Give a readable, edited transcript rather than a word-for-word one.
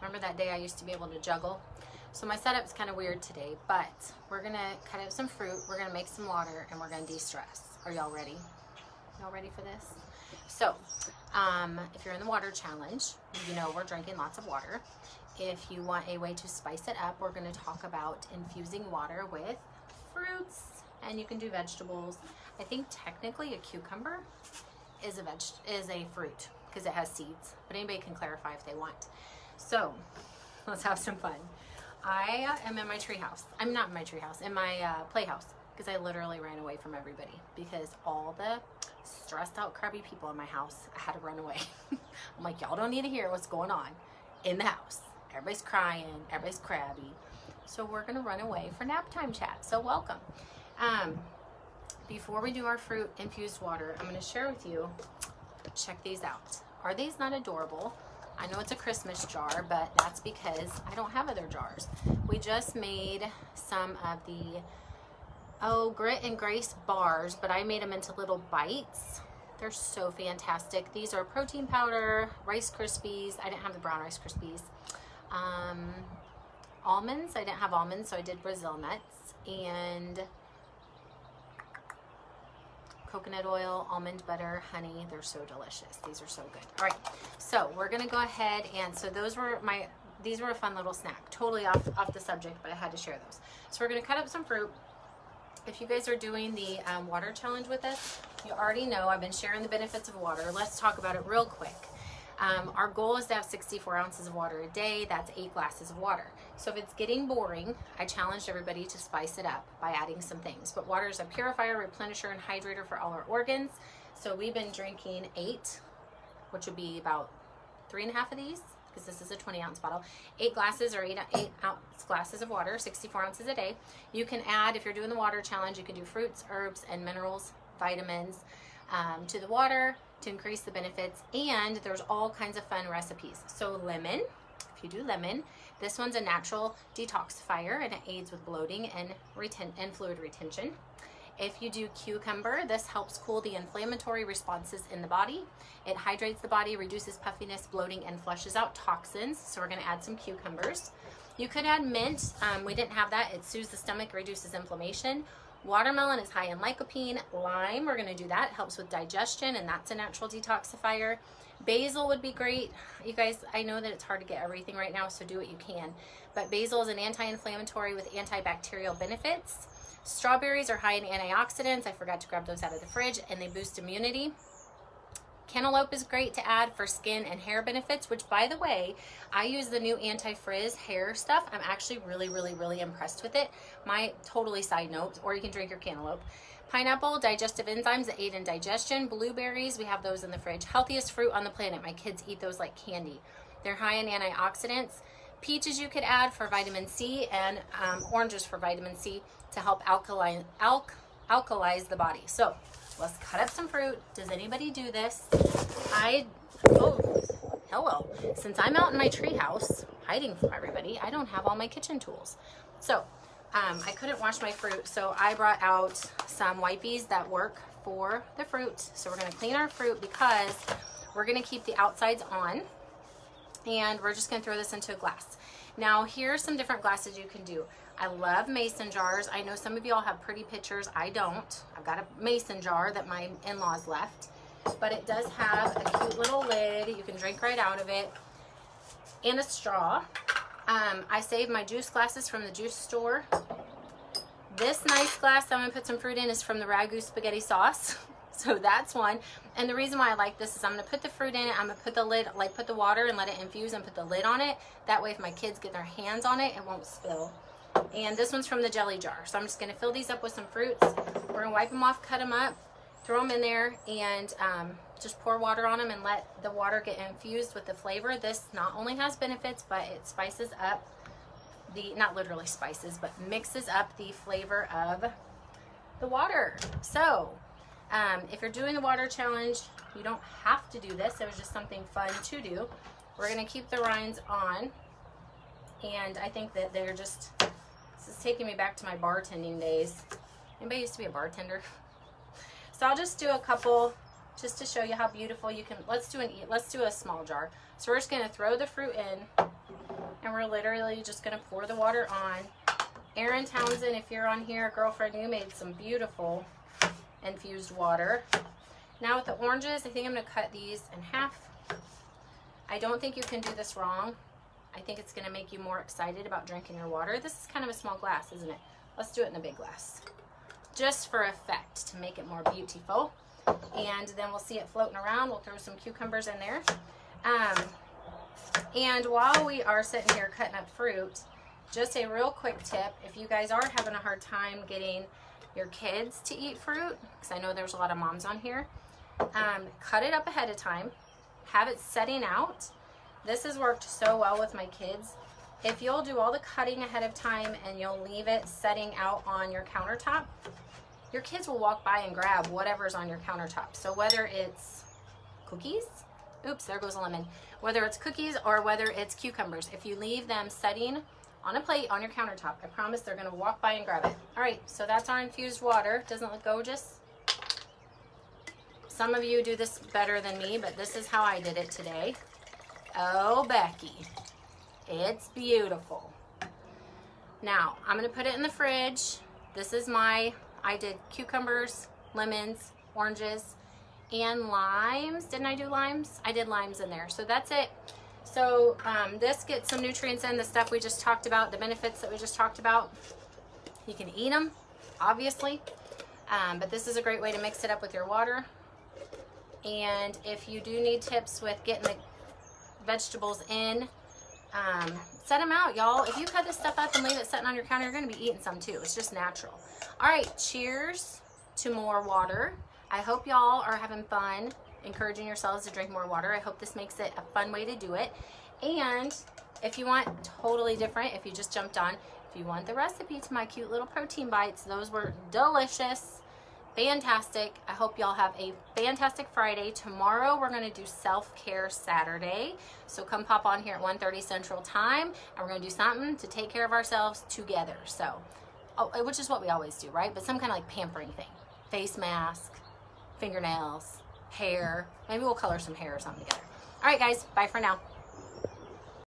Remember that day I used to be able to juggle? So my setup's kind of weird today, but we're gonna cut up some fruit, we're gonna make some water, and we're gonna de-stress. Are y'all ready? Y'all ready for this? So, if you're in the water challenge, you know we're drinking lots of water. If you want a way to spice it up, we're gonna talk about infusing water with fruits, and you can do vegetables. I think technically a cucumber is a fruit because it has seeds, but anybody can clarify if they want. So, let's have some fun. I am in my treehouse. I'm not in my treehouse, in my playhouse, because I literally ran away from everybody because all the stressed out crabby people in my house, I had to run away. I'm like, y'all don't need to hear what's going on in the house. Everybody's crying, everybody's crabby. So we're gonna run away for nap time chat, so welcome. Before we do our fruit infused water, I'm gonna share with you, check these out. Are these not adorable? I know it's a Christmas jar, but that's because I don't have other jars. We just made some of the, Grit and Grace bars, but I made them into little bites. They're so fantastic. These are protein powder, Rice Krispies. I didn't have the brown Rice Krispies. Almonds. I didn't have almonds, so I did Brazil nuts. And coconut oil, almond butter, honey. They're so delicious. These are so good. All right, so we're gonna go ahead and these were a fun little snack. Totally off the subject, but I had to share those. So we're gonna cut up some fruit. If you guys are doing the water challenge with us, you already know I've been sharing the benefits of water. Let's talk about it real quick. Our goal is to have 64 ounces of water a day. That's 8 glasses of water. So if it's getting boring, I challenged everybody to spice it up by adding some things. But water is a purifier, replenisher, and hydrator for all our organs. So we've been drinking 8, which would be about 3.5 of these, because this is a 20-ounce bottle. 8 glasses or 8-ounce glasses of water, 64 ounces a day. You can add, if you're doing the water challenge, you can do fruits, herbs, and minerals, vitamins to the water to increase the benefits. And there's all kinds of fun recipes. So lemon, if you do lemon, this one's a natural detoxifier and it aids with bloating and fluid retention. If you do cucumber, this helps cool the inflammatory responses in the body. It hydrates the body, reduces puffiness, bloating, and flushes out toxins. So we're gonna add some cucumbers. You could add mint. We didn't have that. It soothes the stomach, reduces inflammation. Watermelon is high in lycopene. Lime, we're gonna do that. It helps with digestion, and that's a natural detoxifier. Basil would be great. You guys, I know that it's hard to get everything right now, so do what you can. But basil is an anti-inflammatory with antibacterial benefits. Strawberries are high in antioxidants. I forgot to grab those out of the fridge, and they boost immunity. Cantaloupe is great to add for skin and hair benefits, which, by the way, I use the new anti-frizz hair stuff. I'm actually really impressed with it. My totally side note, or you can drink your cantaloupe. Pineapple, digestive enzymes that aid in digestion. Blueberries, we have those in the fridge. Healthiest fruit on the planet. My kids eat those like candy. They're high in antioxidants. Peaches you could add for vitamin C, and oranges for vitamin C to help alkalize the body. So let's cut up some fruit. Does anybody do this? Hello. Since I'm out in my treehouse hiding from everybody, I don't have all my kitchen tools. So I couldn't wash my fruit, so I brought out some wipies that work for the fruit. So we're gonna clean our fruit because we're gonna keep the outsides on, and we're just gonna throw this into a glass. Now here's some different glasses you can do. I love mason jars. I know some of y'all have pretty pitchers. I don't. I've got a mason jar that my in-laws left, but it does have a cute little lid. You can drink right out of it, and a straw. I saved my juice glasses from the juice store. This nice glass I'm gonna put some fruit in is from the ragu spaghetti sauce. So that's one. And the reason why I like this is I'm gonna put the fruit in it, I'm gonna put the lid, like put the water and let it infuse and put the lid on it. That way if my kids get their hands on it, it won't spill. And this one's from the jelly jar. So I'm just gonna fill these up with some fruits. We're gonna wipe them off, cut them up, throw them in there, and just pour water on them and let the water get infused with the flavor. This not only has benefits, but it spices up not literally spices, but mixes up the flavor of the water. So if you're doing the water challenge, you don't have to do this. It was just something fun to do. We're gonna keep the rinds on, and I think that they're just, this is taking me back to my bartending days. Anybody used to be a bartender? So I'll just do a couple just to show you how beautiful you can. Let's do a small jar. So we're just gonna throw the fruit in. and we're literally just gonna pour the water on. Erin Townsend, if you're on here, girlfriend, you made some beautiful infused water. Now with the oranges, I think I'm gonna cut these in half. I don't think you can do this wrong. I think it's gonna make you more excited about drinking your water. This is kind of a small glass, isn't it? Let's do it in a big glass. Just for effect, to make it more beautiful. And then we'll see it floating around. We'll throw some cucumbers in there. And while we are sitting here cutting up fruit, just a real quick tip, if you guys are having a hard time getting your kids to eat fruit, because I know there's a lot of moms on here, cut it up ahead of time, have it setting out. This has worked so well with my kids. If you'll do all the cutting ahead of time and you'll leave it setting out on your countertop, your kids will walk by and grab whatever's on your countertop. So whether it's cookies, oops, there goes a lemon, whether it's cookies or whether it's cucumbers, if you leave them setting on a plate on your countertop, I promise they're gonna walk by and grab it. All right, so that's our infused water. Doesn't it look gorgeous? Some of you do this better than me, but this is how I did it today. Oh, Becky, it's beautiful. Now, I'm gonna put it in the fridge. This is I did cucumbers, lemons, oranges, and limes. Didn't I do limes? I did limes in there, so that's it. So this gets some nutrients in, the stuff we just talked about, the benefits that we just talked about. You can eat them, obviously, but this is a great way to mix it up with your water. And if you do need tips with getting the vegetables in, set them out, y'all. If you cut this stuff up and leave it sitting on your counter, you're gonna be eating some too. It's just natural. All right, cheers to more water. I hope y'all are having fun encouraging yourselves to drink more water. I hope this makes it a fun way to do it. And if you want totally different, if you just jumped on, if you want the recipe to my cute little protein bites, those were delicious. Fantastic. I hope y'all have a fantastic Friday. Tomorrow we're going to do self-care Saturday. So come pop on here at 1:30 Central Time, and we're going to do something to take care of ourselves together. So, which is what we always do, right? But some kind of like pampering thing. Face mask, fingernails, hair. Maybe we'll color some hair or something together. All right, guys. Bye for now.